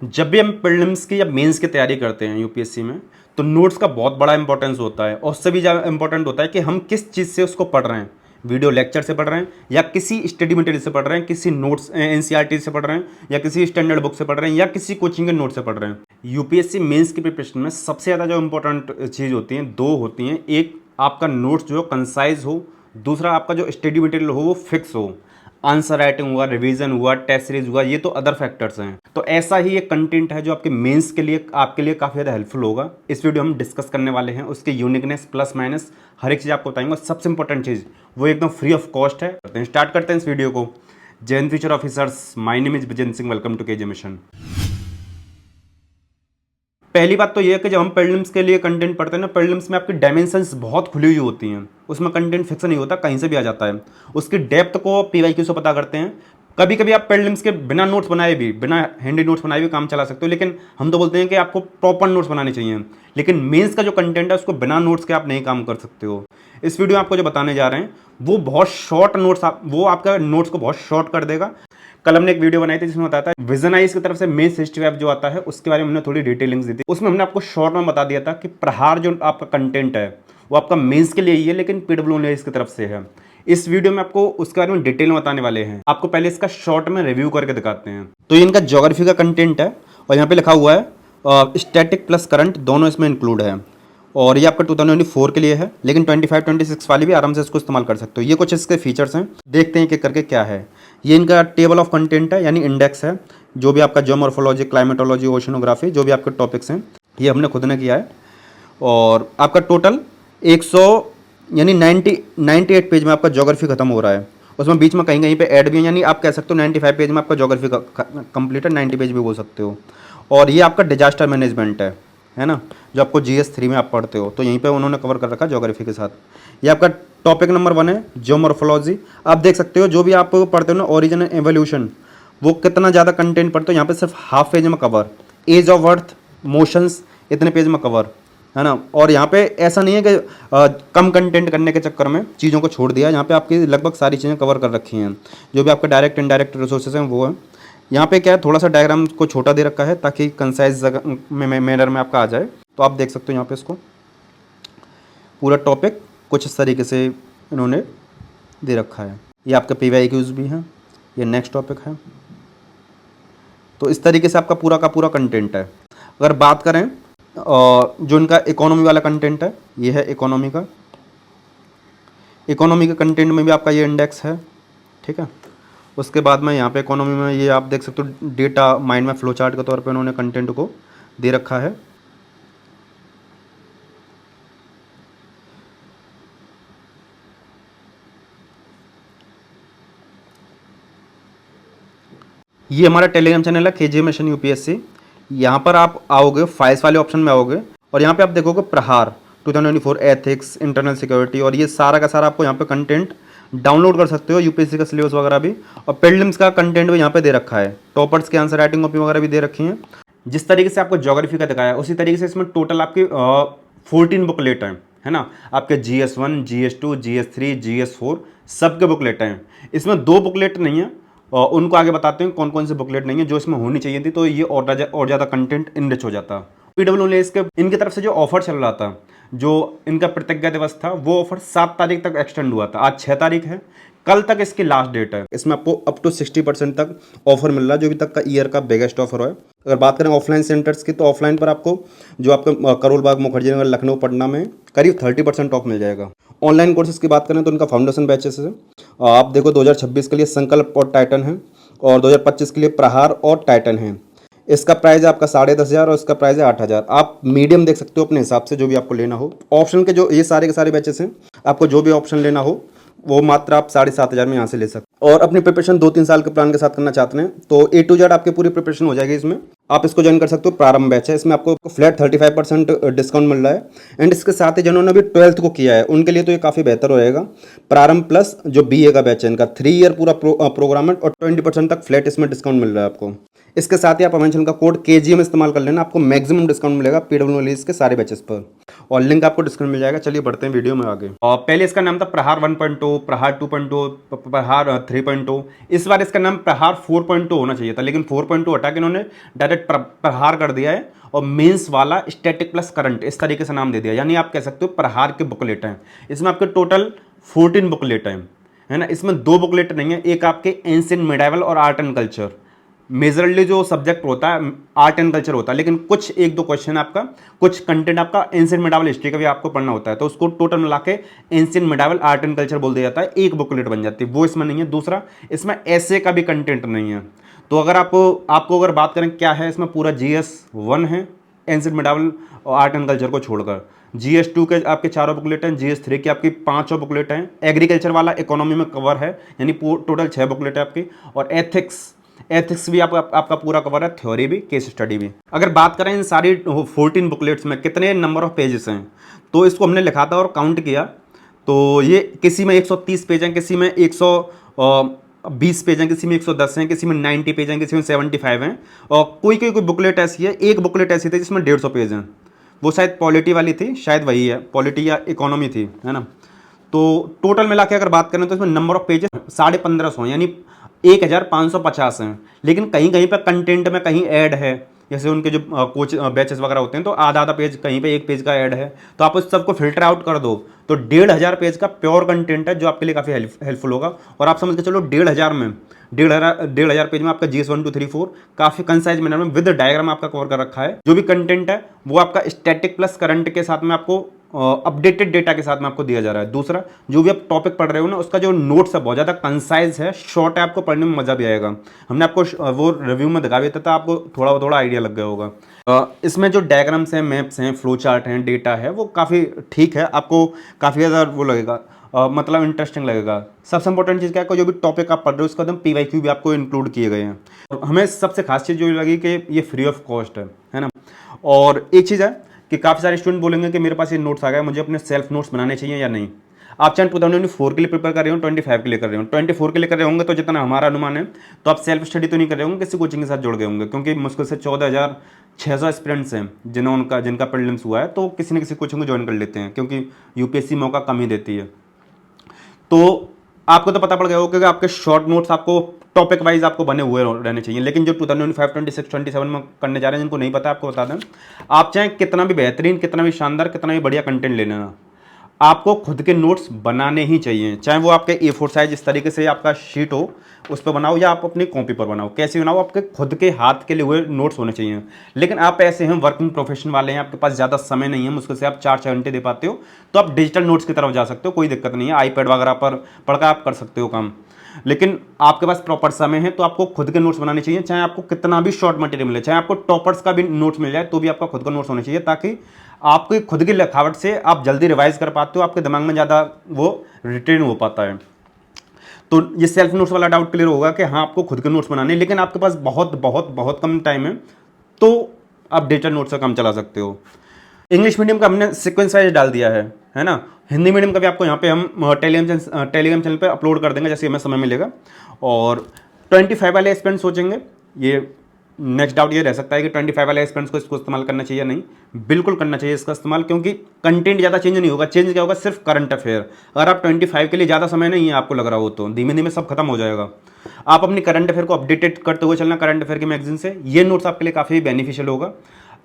जब भी हम प्रीलिम्स की या मेंस की तैयारी करते हैं यूपीएससी में, तो नोट्स का बहुत बड़ा इंपॉर्टेंस होता है। और उससे भी ज़्यादा इंपॉर्टेंट होता है कि हम किस चीज़ से उसको पढ़ रहे हैं। वीडियो लेक्चर से पढ़ रहे हैं, या किसी स्टडी मटेरियल से पढ़ रहे हैं, किसी नोट्स एनसीईआरटी से पढ़ रहे हैं, या किसी स्टैंडर्ड बुक से पढ़ रहे हैं, या किसी कोचिंग के नोट से पढ़ रहे हैं। यूपीएससी मेंस की प्रिपरेशन में सबसे ज़्यादा जो इंपॉर्टेंट चीज़ होती हैं, दो होती हैं। एक, आपका नोट्स जो कंसाइज हो। दूसरा, आपका जो स्टडी मटेरियल हो वो फिक्स हो। आंसर राइटिंग हुआ, रिवीजन हुआ, टेस्ट सीरीज हुआ, ये तो अदर फैक्टर्स हैं। तो ऐसा ही एक कंटेंट है जो आपके मेंस के लिए आपके लिए काफ़ी ज़्यादा हेल्पफुल होगा। इस वीडियो हम डिस्कस करने वाले हैं उसके यूनिकनेस, प्लस माइनस, हर एक चीज़ आपको बताएंगे। और सबसे इंपॉर्टेंट चीज़ वो एकदम फ्री ऑफ कॉस्ट है। स्टार्ट करते हैं इस वीडियो को। जय हिंद future officers, my name is Vijendra Singh, welcome to KJ mission. पहली बात तो ये है कि जब हम प्रीलिम्स के लिए कंटेंट पढ़ते हैं ना, प्रीलिम्स में आपकी डायमेंशंस बहुत खुली हुई होती हैं। उसमें कंटेंट फिक्स नहीं होता, कहीं से भी आ जाता है। उसकी डेप्थ को पीवाईक्यू से पता करते हैं। कभी कभी आप प्रीलिम्स के बिना नोट्स बनाए भी, बिना हैंडी नोट्स बनाए भी काम चला सकते हो, लेकिन हम तो बोलते हैं कि आपको प्रॉपर नोट्स बनाने चाहिए। लेकिन मेंस का जो कंटेंट है उसको बिना नोट्स के आप नहीं काम कर सकते हो। इस वीडियो में आपको जो बताने जा रहे हैं वो बहुत शॉर्ट नोट्स, वो आपका नोट्स को बहुत शॉर्ट कर देगा। कल हमने एक वीडियो बनाई थी जिसमें बताया था विजनाइज की तरफ से मेंस हिस्ट्री वेब जो आता है उसके बारे में हमने थोड़ी डिटेलिंग्स दी थी। उसमें हमने आपको शॉर्ट में बता दिया था कि प्रहार जो आपका कंटेंट है वो आपका मेंस के लिए ही है, लेकिन पीडब्ल्यूडी की तरफ से है। इस वीडियो में आपको उसके बारे में डिटेल में बताने वाले हैं। आपको पहले इसका शॉर्ट में रिव्यू करके दिखाते हैं। तो ये इनका ज्योग्राफी का कंटेंट है और यहाँ पे लिखा हुआ है स्टैटिक प्लस करंट दोनों इसमें इंक्लूड है। और ये आपका 2024 के लिए है, लेकिन 25-26 वाले भी आराम से इसको इस्तेमाल कर सकते हो। ये कुछ इसके फीचर्स हैं, देखते हैं कि करके क्या है। ये इनका टेबल ऑफ कंटेंट है, यानी इंडेक्स है। जो भी आपका जियोमॉर्फोलॉजी, क्लाइमेटोलॉजी, ओशनोग्राफी, जो भी आपके टॉपिक्स हैं ये हमने खुद ने किया है। और आपका टोटल 100 यानी 98 पेज में आपका ज्योग्राफी खत्म हो रहा है। उसमें बीच में कहीं कहीं पे ऐड भी है, यानी आप कह सकते हो 95 पेज में आपका ज्योग्राफी कंप्लीट है, 90 पेज भी बोल सकते हो। और ये आपका डिजास्टर मैनेजमेंट है ना, जो आपको GS3 में आप पढ़ते हो, तो यहीं पे उन्होंने कवर कर रखा ज्योग्राफी के साथ। ये आपका टॉपिक नंबर 1 है जियोमॉर्फोलॉजी। आप देख सकते हो जो भी आप पढ़ते हो ना, ओरिजिन एंड एवोल्यूशन, वो कितना ज़्यादा कंटेंट पढ़ते हो। यहाँ पे सिर्फ हाफ पेज में cover. Age of earth, motions, इतने पेज में कवर, है ना। और यहाँ पे ऐसा नहीं है कि कम कंटेंट करने के चक्कर में चीज़ों को छोड़ दिया। यहाँ पे आपकी लगभग सारी चीज़ें कवर कर रखी हैं। जो भी आपके डायरेक्ट इनडायरेक्ट रिसोर्सेज हैं वो है। यहाँ पे क्या है, थोड़ा सा डायग्राम को छोटा दे रखा है ताकि कंसाइज मैनर में आपका आ जाए। तो आप देख सकते हो यहाँ पे इसको पूरा टॉपिक कुछ इस तरीके से इन्होंने दे रखा है। ये आपके PYQs भी हैं, ये नेक्स्ट टॉपिक है। तो इस तरीके से आपका पूरा का पूरा कंटेंट है। अगर बात करें जो इनका इकोनॉमी वाला कंटेंट है, ये है इकोनॉमी का। इकोनॉमी के कंटेंट में भी आपका ये इंडेक्स है, ठीक है। उसके बाद में यहाँ पे इकोनॉमी में ये आप देख सकते हो डेटा माइंड में फ्लो चार्ट के तौर पे उन्होंने कंटेंट को दे रखा है। ये हमारा टेलीग्राम चैनल है केजे मिशन यूपीएससी। यहाँ पर आप आओगे, फाइल्स वाले ऑप्शन में आओगे और यहाँ पे आप देखोगे प्रहार 2024 एथिक्स, इंटरनल सिक्योरिटी, और ये सारा का सारा आपको यहाँ पे कंटेंट डाउनलोड कर सकते हो। यूपीएससी का सिलेबस वगैरह भी, और प्रीलिम्स का कंटेंट भी यहाँ पे दे रखा है। टॉपर्स के आंसर राइटिंग कॉपी वगैरह भी दे रखी हैं। जिस तरीके से आपको ज्योग्राफी का दिखाया उसी तरीके से इसमें टोटल आपकी 14 बुकलेट हैं, है ना। आपके GS1, GS2, GS3, GS4 सबके बुकलेट हैं। इसमें 2 बुकलेट नहीं है, और उनको आगे बताते हैं कौन कौन से बुकलेट नहीं है जो इसमें होनी चाहिए थी, तो ये और ज़्यादा कंटेंट इनरिच हो जाता। PWL के इनकी तरफ से जो ऑफर चल रहा था, जो इनका प्रतिज्ञा दिवस था, वो ऑफर 7 तारीख तक एक्सटेंड हुआ था। आज 6 तारीख है, कल तक इसकी लास्ट डेट है। इसमें आपको अप टू 60% तक ऑफर मिल रहा है, जो भी तक का ईयर का बिगेस्ट ऑफर है। अगर बात करें ऑफलाइन सेंटर्स की, तो ऑफलाइन पर आपको जो आपका करोल बाग, मुखर्जी नगर, लखनऊ, पटना में करीब 30% ऑफ मिल जाएगा। ऑनलाइन कोर्सेज की बात करें तो उनका फाउंडेशन बैचेस है। आप देखो 2026 के लिए संकल्प और टाइटन है, और 2025 के लिए प्रहार और टाइटन है। इसका प्राइस है आपका 10,500 और इसका प्राइस है 8,000। आप मीडियम देख सकते हो अपने हिसाब से, जो भी आपको लेना हो। ऑप्शन के जो ये सारे के सारे बैचेस हैं, आपको जो भी ऑप्शन लेना हो वो मात्र आप 7,500 में यहाँ से ले सकते। और अपनी प्रिपरेशन 2-3 साल के प्लान के साथ करना चाहते हैं तो A to Z आपकी पूरी प्रिपरेशन हो जाएगी इसमें। आप इसको ज्वाइन कर सकते हो। प्रारंभ बैच है, इसमें आपको फ्लैट 35% डिस्काउंट मिल रहा है। एंड इसके साथ ही जिन्होंने भी 12th को किया है उनके लिए तो ये काफ़ी बेहतर रहेगा। प्रारंभ प्लस जो BA का बैच है इनका 3 ईयर पूरा प्रोग्राम है, और 20% तक फ्लैट इसमें डिस्काउंट मिल रहा है आपको। इसके साथ ही आप मेंशन का कोड KGM इस्तेमाल कर लेना, आपको मैक्सिमम डिस्काउंट मिलेगा PWL के सारे बैचेस पर, और लिंक आपको डिस्क्रिप्शन मिल जाएगा। चलिए बढ़ते हैं वीडियो में आगे। और पहले इसका नाम था प्रहार 1.0, प्रहार 2.0, प्रहार 3.0। इस बार इसका नाम प्रहार 4.0 होना चाहिए था, लेकिन 4.0 हटा के इन्होंने डायरेक्ट सब्जेक्ट प्रहार कर दिया है और मेंस वाला स्टैटिक प्लस करंट इस तरीके से नाम दे दिया, यानी आप कह सकते हो प्रहार के बुकलेट हैं। इसमें आपके टोटल 14 बुकलेट हैं, है ना। इसमें 2 बुकलेट नहीं है, एक आपके एंशिएंट मिडाइवल और आर्ट एंड कल्चर। मेजरली जो सब्जेक्ट होता है आर्ट एंड कल्चर होता है, लेकिन कुछ 1-2 क्वेश्चन आपका, कुछ कंटेंट आपका एंशिएंट मिडाइवल हिस्ट्री का भी आपको पढ़ना होता है, तो उसको टोटल मिला के ancient medieval art and culture बोल दिया जाता है, एक बुकलेट बन जाती है, वो इसमें नहीं है। दूसरा, इसमें ऐसे का भी कंटेंट नहीं है। तो अगर आपको अगर बात करें क्या है, इसमें पूरा GS1 है एंशिएंट मिडाइवल और आर्ट एंड कल्चर को छोड़कर। GS2 के आपके 4 बुकलेट हैं, GS3 की आपकी 5 बुकलेट हैं, एग्रीकल्चर वाला इकोनॉमी में कवर है, यानी टोटल 6 बुकलेट है आपकी, और एथिक्स भी आपका पूरा कवर है, थ्योरी भी, केस स्टडी भी। अगर बात करें इन सारी 14 बुकलेट्स में कितने नंबर ऑफ पेजेस हैं, तो इसको हमने लिखा था और काउंट किया, तो ये किसी में 130 पेज हैं, किसी में 120 पेज हैं, किसी में 110 हैं, किसी में 90 पेज हैं, किसी में 75 हैं, और कोई बुकलेट ऐसी है, एक बुकलेट ऐसी थी जिसमें 150 पेज हैं, वो शायद पॉलिटी वाली थी, शायद वही है, पॉलिटी या इकोनॉमी थी, है ना। तो टोटल मिला के अगर बात करें तो इसमें नंबर ऑफ पेजेस 1550 यानी 1550 हैं। लेकिन कहीं कहीं पर कंटेंट में कहीं ऐड है, जैसे उनके जो कोच बैचेस वगैरह होते हैं, तो आधा पेज कहीं पे 1 पेज का ऐड है, तो आप उस सबको फिल्टर आउट कर दो, तो 1500 पेज का प्योर कंटेंट है, जो आपके लिए काफ़ी हेल्पफुल होगा। और आप समझ के चलो 1500 पेज में आपका GS1 2 3 4 काफ़ी कंसाइज मैनर में विद डायग्राम आपका कवर कर रखा है। जो भी कंटेंट है वो आपका स्टैटिक प्लस करंट के साथ में आपको अपडेटेड डेटा के साथ में आपको दिया जा रहा है। दूसरा, जो भी आप टॉपिक पढ़ रहे हो ना, उसका जो नोट्स है बहुत ज़्यादा कंसाइज है, शॉर्ट है, आपको पढ़ने में मज़ा भी आएगा। हमने आपको वो रिव्यू में दिखा भी था, आपको थोड़ा आइडिया लग गया होगा। इसमें जो डायग्राम्स हैं, मैप्स हैं, फ्लो चार्ट हैं, डेटा है, वो काफ़ी ठीक है, आपको काफ़ी ज़्यादा वो लगेगा, मतलब इंटरेस्टिंग लगेगा। सबसे इंपॉर्टेंट चीज़ क्या है, जो भी टॉपिक आप पढ़ रहे हो उसका एकदम PYQ भी आपको इंक्लूड किए गए हैं। और हमें सबसे खास चीज़ जो लगी कि ये फ्री ऑफ कॉस्ट है ना। और एक चीज़ है कि काफ़ी सारे स्टूडेंट बोलेंगे कि मेरे पास ये नोट्स आ गया, मुझे अपने सेल्फ नोट्स बनाने चाहिए या नहीं। आप चाहे 2024 के लिए प्रिपेयर कर रहे हो, 25 के लिए कर रहे हो, 24 के लिए कर रहे होंगे, तो जितना हमारा अनुमान है, तो आप सेल्फ स्टडी तो नहीं कर रहे होंगे, किसी कोचिंग के साथ जुड़ गए होंगे, क्योंकि मुश्किल से 14,600 एस्पिरेंट्स हैं जिनका प्रीलिम्स हुआ है, तो किसी न किसी कोचिंग को ज्वाइन कर लेते हैं, क्योंकि UPSC मौका कम ही देती है। तो आपको तो पता पड़ गया होगा कि आपके शॉर्ट नोट्स आपको टॉपिक वाइज आपको बने हुए रहने चाहिए। लेकिन जो 2025, 26, 27 में करने जा रहे हैं, जिनको नहीं पता, आपको बता दें, आप चाहे कितना भी बेहतरीन, कितना भी शानदार, कितना भी बढ़िया कंटेंट ले लेना, आपको खुद के नोट्स बनाने ही चाहिए। चाहे वो आपके A4 साइज इस तरीके से आपका शीट हो, उस पर बनाओ, या आप अपनी कॉपी पर बनाओ, कैसे बनाओ, आपके खुद के हाथ के लिए हुए नोट्स होने चाहिए। लेकिन आप ऐसे हैं, वर्किंग प्रोफेशन वाले हैं, आपके पास ज़्यादा समय नहीं है, मुश्किल से आप 4-6 घंटे दे पाते हो, तो आप डिजिटल नोट्स की तरफ जा सकते हो, कोई दिक्कत नहीं है, iPad वगैरह पर पढ़कर आप कर सकते हो काम। लेकिन आपके पास प्रॉपर समय है, तो आपको खुद के नोट्स बनाने चाहिए, चाहे आपको कितना भी शॉर्ट मटेरियल मिले, चाहे आपको टॉपर्स का भी नोट्स मिल जाए, तो भी आपका खुद का नोट्स होना चाहिए, ताकि आपकी खुद की लिखावट से आप जल्दी रिवाइज कर पाते हो, आपके दिमाग में ज़्यादा वो रिटेन हो पाता है। तो ये सेल्फ नोट्स वाला डाउट क्लियर होगा कि हाँ, आपको खुद के नोट्स बनाने, लेकिन आपके पास बहुत बहुत बहुत कम टाइम है, तो आप डिजिटल नोट्स का काम चला सकते हो। इंग्लिश मीडियम का हमने सीक्वेंस वाइज डाल दिया है ना। हिंदी मीडियम का भी आपको यहाँ पे हम टेलीग्राम चैनल पे अपलोड कर देंगे, जैसे हमें समय मिलेगा। और 25 वाले एस्पिरेंट्स सोचेंगे, ये नेक्स्ट डाउट ये रह सकता है कि 25 वाले एस्पिरेंट्स को इसको इस्तेमाल करना चाहिए या नहीं। बिल्कुल करना चाहिए इसका इस्तेमाल, क्योंकि कंटेंट ज़्यादा चेंज नहीं होगा, चेंज क्या होगा, सिर्फ करंट अफेयर। अगर आप 25 के लिए ज़्यादा समय नहीं है आपको लग रहा हो, तो धीमे धीमे सब खत्म हो जाएगा। आप अपनी करंट अफेयर को अपडेटेड करते हुए चलना, करंट अफेयर के मैगजीन से, ये नोट्स आपके लिए काफ़ी बेनिफिशियल होगा।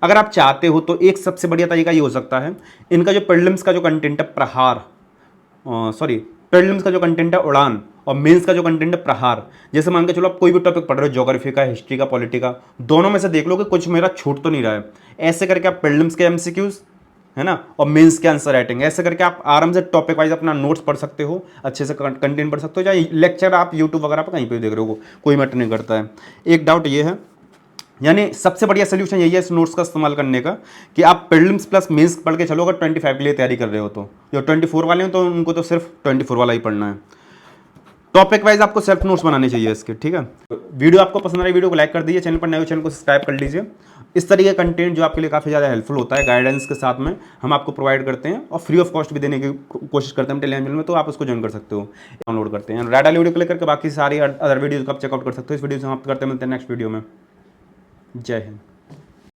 अगर आप चाहते हो तो एक सबसे बढ़िया तरीका ये हो सकता है, इनका जो प्रीलिम्स का जो कंटेंट है प्रीलिम्स का जो कंटेंट है उड़ान, और मेंस का जो कंटेंट है प्रहार। जैसे मान के चलो आप कोई भी टॉपिक पढ़ रहे हो, ज्योग्राफी का, हिस्ट्री का, पॉलिटी का, दोनों में से देख लो कि कुछ मेरा छूट तो नहीं रहा है। ऐसे करके आप प्रीलिम्स के MCQs, है ना, और मेंस के आंसर राइटिंग, ऐसे करके आप आराम से टॉपिक वाइज अपना नोट्स पढ़ सकते हो, अच्छे से कंटेंट पढ़ सकते हो। चाहे लेक्चर आप यूट्यूब वगैरह पर कहीं पर देख रहे हो, कोई मैटर नहीं करता है। एक डाउट ये है, यानी सबसे बढ़िया सोल्यूशन यही है इस नोट्स का इस्तेमाल करने का, कि आप प्रीलिम्स प्लस मेंस पढ़ के चलो। अगर 25 के लिए तैयारी कर रहे हो, तो जो 24 वाले हैं तो उनको तो सिर्फ 24 वाला ही पढ़ना है। टॉपिक वाइज आपको सेल्फ नोट्स बनाने चाहिए इसके, ठीक है। वीडियो आपको पसंद आई, वीडियो को लाइक कर दीजिए, चैनल पर नए हो चैनल को सब्सक्राइब कर लीजिए। इस तरीके का कंटेंट जो आपके लिए काफ़ी ज़्यादा हेल्पफुल होता है, गाइडेंस के साथ में हम आपको प्रोवाइड करते हैं, और फ्री ऑफ कॉस्ट भी देने की कोशिश करते हैं टेलीग्राम चैनल में, तो आप उसको ज्वाइन कर सकते हो, डाउनलोड करते हैं। रेड वाली वीडियो क्लिक करके बाकी सारी अदर वीडियोज को आप चेकआउट कर सकते हो। इस वीडियो से समाप्त करते हैं, मिलते हैं नेक्स्ट वीडियो में। जय हिंद।